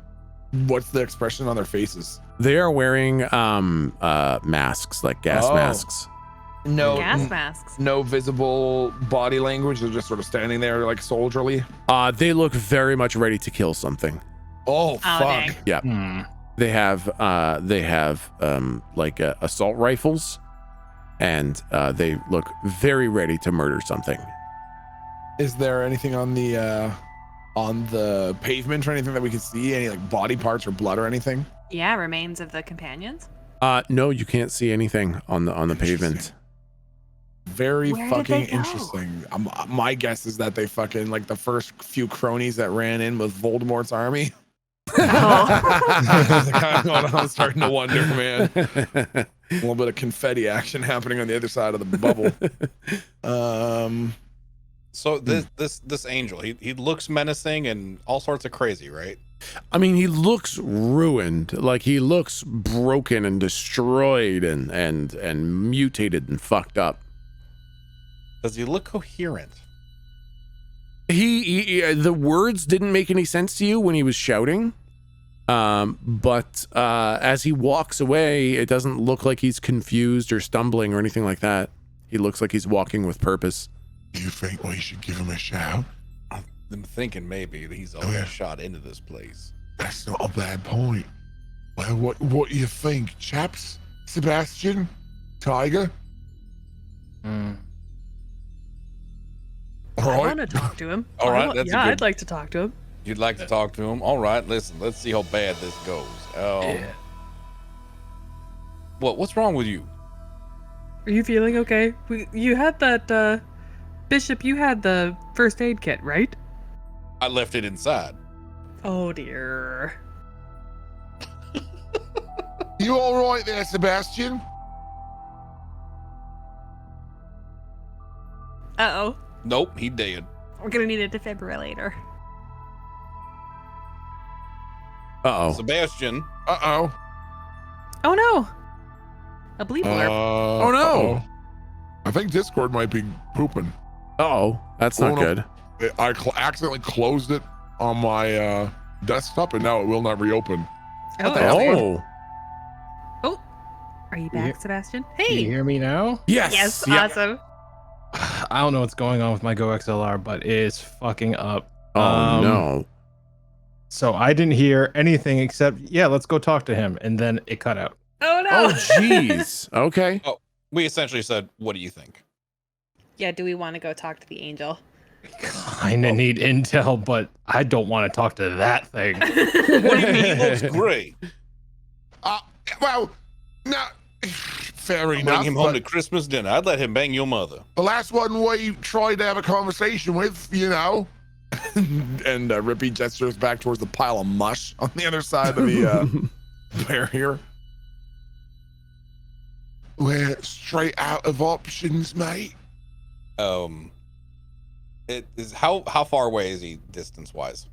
What's the expression on their faces? They are wearing masks, like gas Oh. masks. No, Gas masks. no visible body language. They're just sort of standing there like soldierly. They look very much ready to kill something. Oh, fuck. dang. Yeah. They have like assault rifles, and they look very ready to murder something. Is there anything on the pavement or anything that we can see? Any like body parts or blood or anything? Yeah, remains of the companions. No, you can't see anything on the pavement. Very Where did fucking they go? interesting. My guess is that they fucking like the first few cronies that ran in with Voldemort's army. That's kind of what I'm starting to wonder, man. A little bit of confetti action happening on the other side of the bubble. So this angel, he looks menacing and all sorts of crazy, right? I mean, he looks ruined. Like he looks broken and destroyed and mutated and fucked up. Does he look coherent? He the words didn't make any sense to you when he was shouting. But as he walks away, it doesn't look like he's confused or stumbling or anything like that. He looks like he's walking with purpose. You think we should give him a shout? I'm thinking maybe that he's already shot into this place. That's not a bad point. Well, what do you think, chaps? Sebastian? Tiger? Mm. All I right. want to talk to him. All right, that's a yeah, good- I'd like to talk to him. You'd like to talk to him? All right, listen, let's see how bad this goes. What's wrong with you? Are you feeling okay? You had that, Bishop, you had the first aid kit, right? I left it inside. Oh, dear. You all right there, Sebastian? Uh-oh. Nope, he dead. We're gonna need a defibrillator. Uh-oh. Sebastian. Uh-oh. Oh, no. A bleep alert. Oh, no. uh-oh. I think Discord might be pooping. Uh-oh. That's not Oh, no. good. I accidentally closed it on my desktop, and now it will not reopen. Oh, Oh. okay. Oh. Are you back, Yeah. Sebastian? Can you Hey. hear me now? Yes. Yes, Yep. awesome. I don't know what's going on with my Go XLR, but it's fucking up. Oh, no. So I didn't hear anything except, yeah, let's go talk to him. And then it cut out. Oh, no. Oh, jeez. Okay. We essentially said, what do you think? Yeah, do we want to go talk to the angel? Kind of need intel, but I don't want to talk to that thing. What do you mean? He looks great. Well, no, fair Bring enough. him home but to Christmas dinner. I'd let him bang your mother. the last one we tried to have a conversation with, you know. And Rippy gestures back towards the pile of mush on the other side of the barrier. We're straight out of options, mate. It is how far away is he distance wise?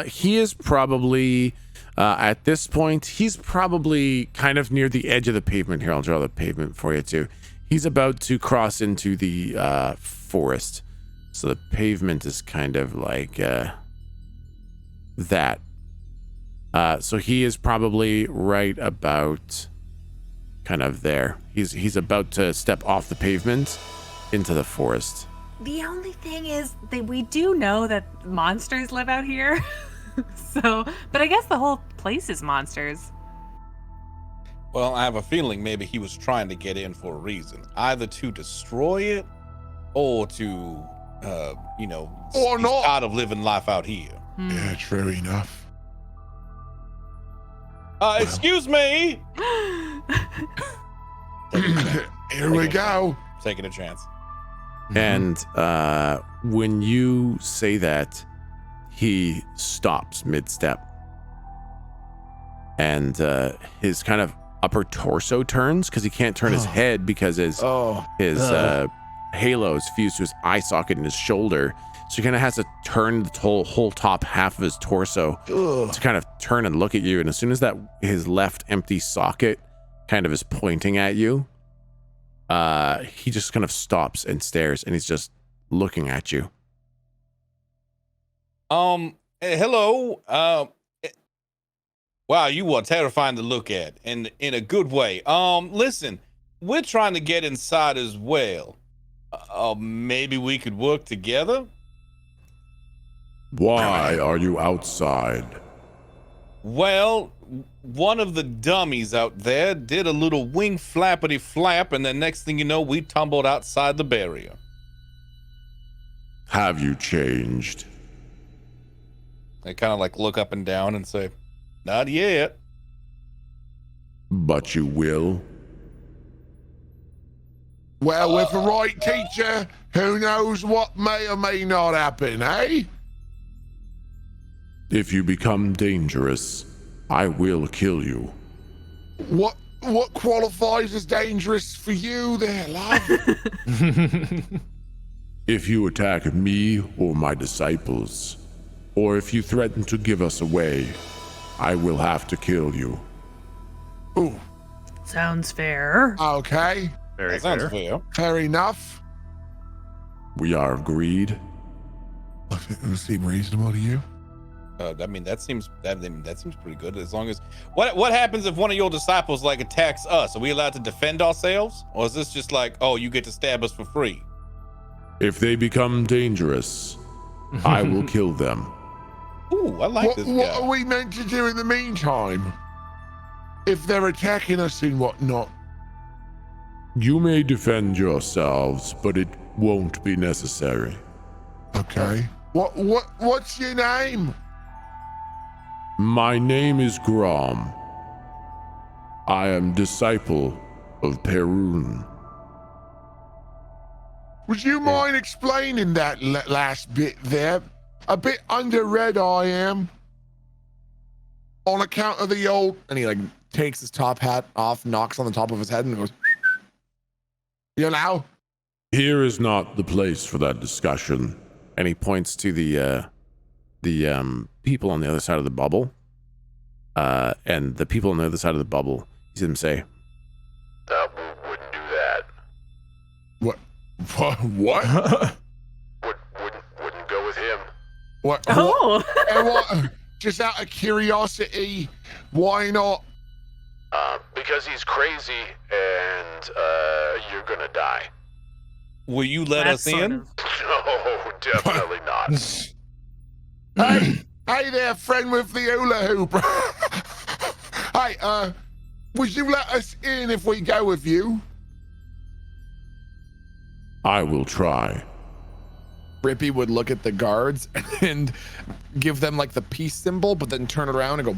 He is probably at this point, he's probably kind of near the edge of the pavement. Here, I'll draw the pavement for you too. He's about to cross into the forest. So the pavement is kind of like that. So he is probably right about kind of there. He's about to step off the pavement into the forest. The only thing is that we do know that monsters live out here. So, but I guess the whole place is monsters. Well, I have a feeling maybe he was trying to get in for a reason, either to destroy it or to, Or he's not. tired of living life out here. Yeah, true enough. Excuse me. Here we go. Taking a chance. And when you say that, he stops mid-step. And his kind of upper torso turns because he can't turn his head because his halo's fused to his eye socket in his shoulder. So he kind of has to turn the whole top half of his torso to kind of turn and look at you. And as soon as that his left empty socket kind of is pointing at you, he just kind of stops and stares, and he's just looking at you. Hello. Wow, you are terrifying to look at, and in a good way. Listen, we're trying to get inside as well. Maybe we could work together. Why are you outside? Well, one of the dummies out there did a little wing flappity flap, and the next thing you know, we tumbled outside the barrier. Have you changed? They kind of like look up and down and say, not yet. But you will. Well, with the right teacher, who knows what may or may not happen, eh? If you become dangerous, I will kill you. What qualifies as dangerous for you there, love? If you attack me or my disciples, or if you threaten to give us away, I will have to kill you. Ooh, Sounds fair. okay. Very That sounds fair. fair. Fair enough. We are agreed. Does it seem reasonable to you? I mean, that seems pretty good. As long as what happens if one of your disciples like attacks us? Are we allowed to defend ourselves, or is this just like, oh, you get to stab us for free? If they become dangerous, I will kill them. Ooh, I like this What guy. are we meant to do in the meantime? If they're attacking us and whatnot. You may defend yourselves, but it won't be necessary. Okay. What's your name? My name is Grom. I am disciple of Perun. Would you mind explaining that last bit there? A bit underread I am. On account of the old... And he like takes his top hat off, knocks on the top of his head, and goes, You know? Here is not the place for that discussion. And he points to the people on the other side of the bubble. And the people on the other side of the bubble, he sees them say, Wouldn't do that. What? Wouldn't go with him. What? Oh. And what? Just out of curiosity, why not? Because he's crazy and you're gonna die. Will you let us That's sort in? of- No, definitely not. Hey there, friend with the hula hoop. Hey, would you let us in if we go with you? I will try. Rippy would look at the guards and give them like the peace symbol, but then turn around and go,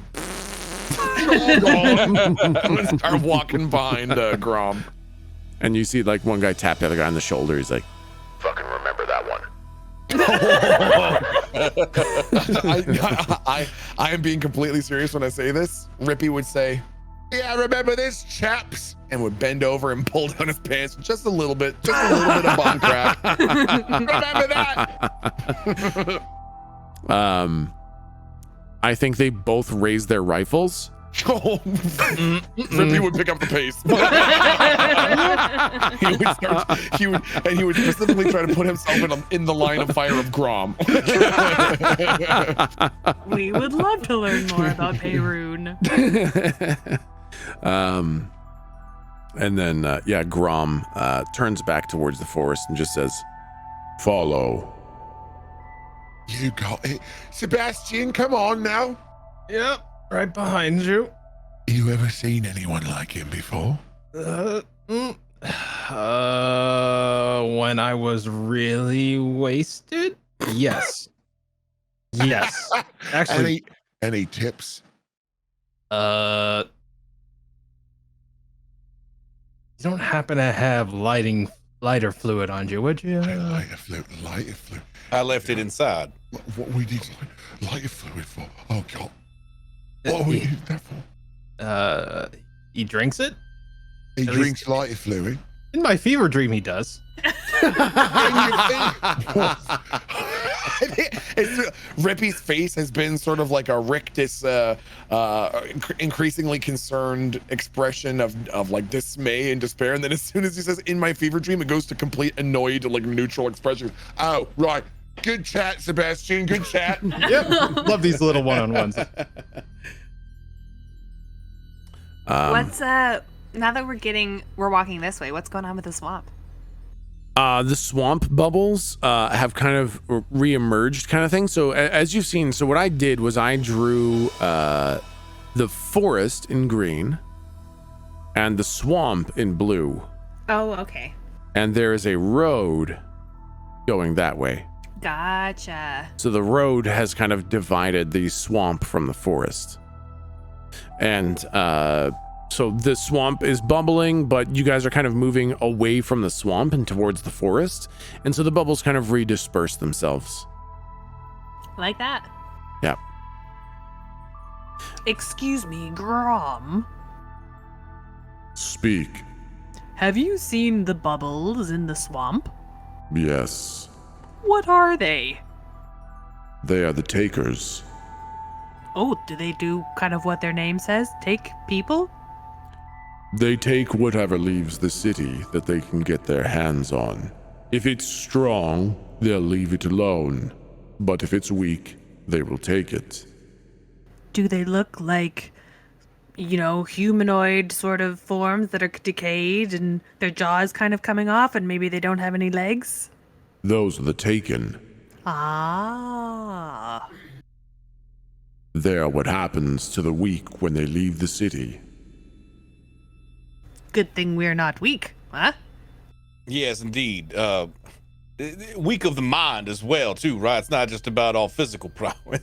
and start walking behind Grom. And you see like one guy tap the other guy on the shoulder. He's like, Fucking remember that one. I am being completely serious when I say this. Rippy would say, Yeah, remember this, chaps? and would bend over and pull down his pants just a little bit of bomb crack. Remember that? I think they both raise their rifles. Rippy would pick up the pace. he would specifically try to put himself in the line of fire of Grom. We would love to learn more about Perun. And then, Grom turns back towards the forest and just says, follow. You got it. Sebastian, come on now. Yep, right behind you. You ever seen anyone like him before? When I was really wasted? Yes. Yes. Actually, Any tips? you don't happen to have lighter fluid on you, would you? Lighter fluid. I left it inside. What we need lighter fluid for? Oh God. What we need that for? He drinks it? He At drinks lighter fluid. In my fever dream, he does. Rippy's face has been sort of like a rictus, increasingly concerned expression of like dismay and despair. And then as soon as he says "in my fever dream," it goes to complete annoyed, like neutral expression. Oh, right. Good chat, Sebastian. Good chat. Yep. Love these little one-on-ones. What's now that we're walking this way, what's going on with the swamp? The swamp bubbles have kind of re-emerged kind of thing. So as you've seen, so what I did was I drew the forest in green and the swamp in blue. Oh, okay. And there is a road going that way. Gotcha. So the road has kind of divided the swamp from the forest. And so the swamp is bubbling, but you guys are kind of moving away from the swamp and towards the forest. And so the bubbles kind of redisperse themselves. Like that. Yeah. Excuse me, Grom. Speak. Have you seen the bubbles in the swamp? Yes. What are they? They are the takers. Oh, do they do kind of what their name says? Take people? They take whatever leaves the city that they can get their hands on. If it's strong, they'll leave it alone. But if it's weak, they will take it. Do they look like, humanoid sort of forms that are decayed and their jaws kind of coming off and maybe they don't have any legs? Those are the taken. Ah. They're what happens to the weak when they leave the city. Good thing we're not weak, huh? Yes, indeed. Weak of the mind as well, too, right? It's not just about all physical prowess.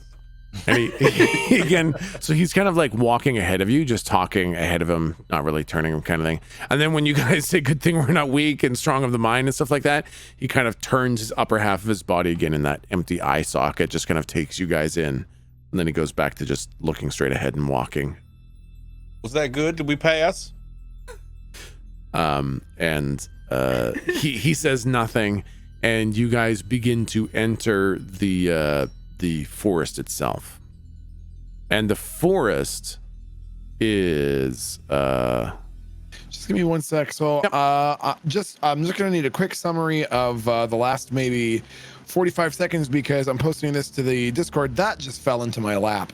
And he again, so he's kind of like walking ahead of you, just talking ahead of him, not really turning him, kind of thing. And then when you guys say good thing we're not weak and strong of the mind and stuff like that, he kind of turns his upper half of his body again in that empty eye socket, just kind of takes you guys in. And then he goes back to just looking straight ahead and walking. Was that good? Did we pass? He says nothing, and you guys begin to enter the forest itself. And the forest is Just give me 1 sec. So I'm just gonna need a quick summary of the last maybe 45 seconds because I'm posting this to the Discord. That just fell into my lap.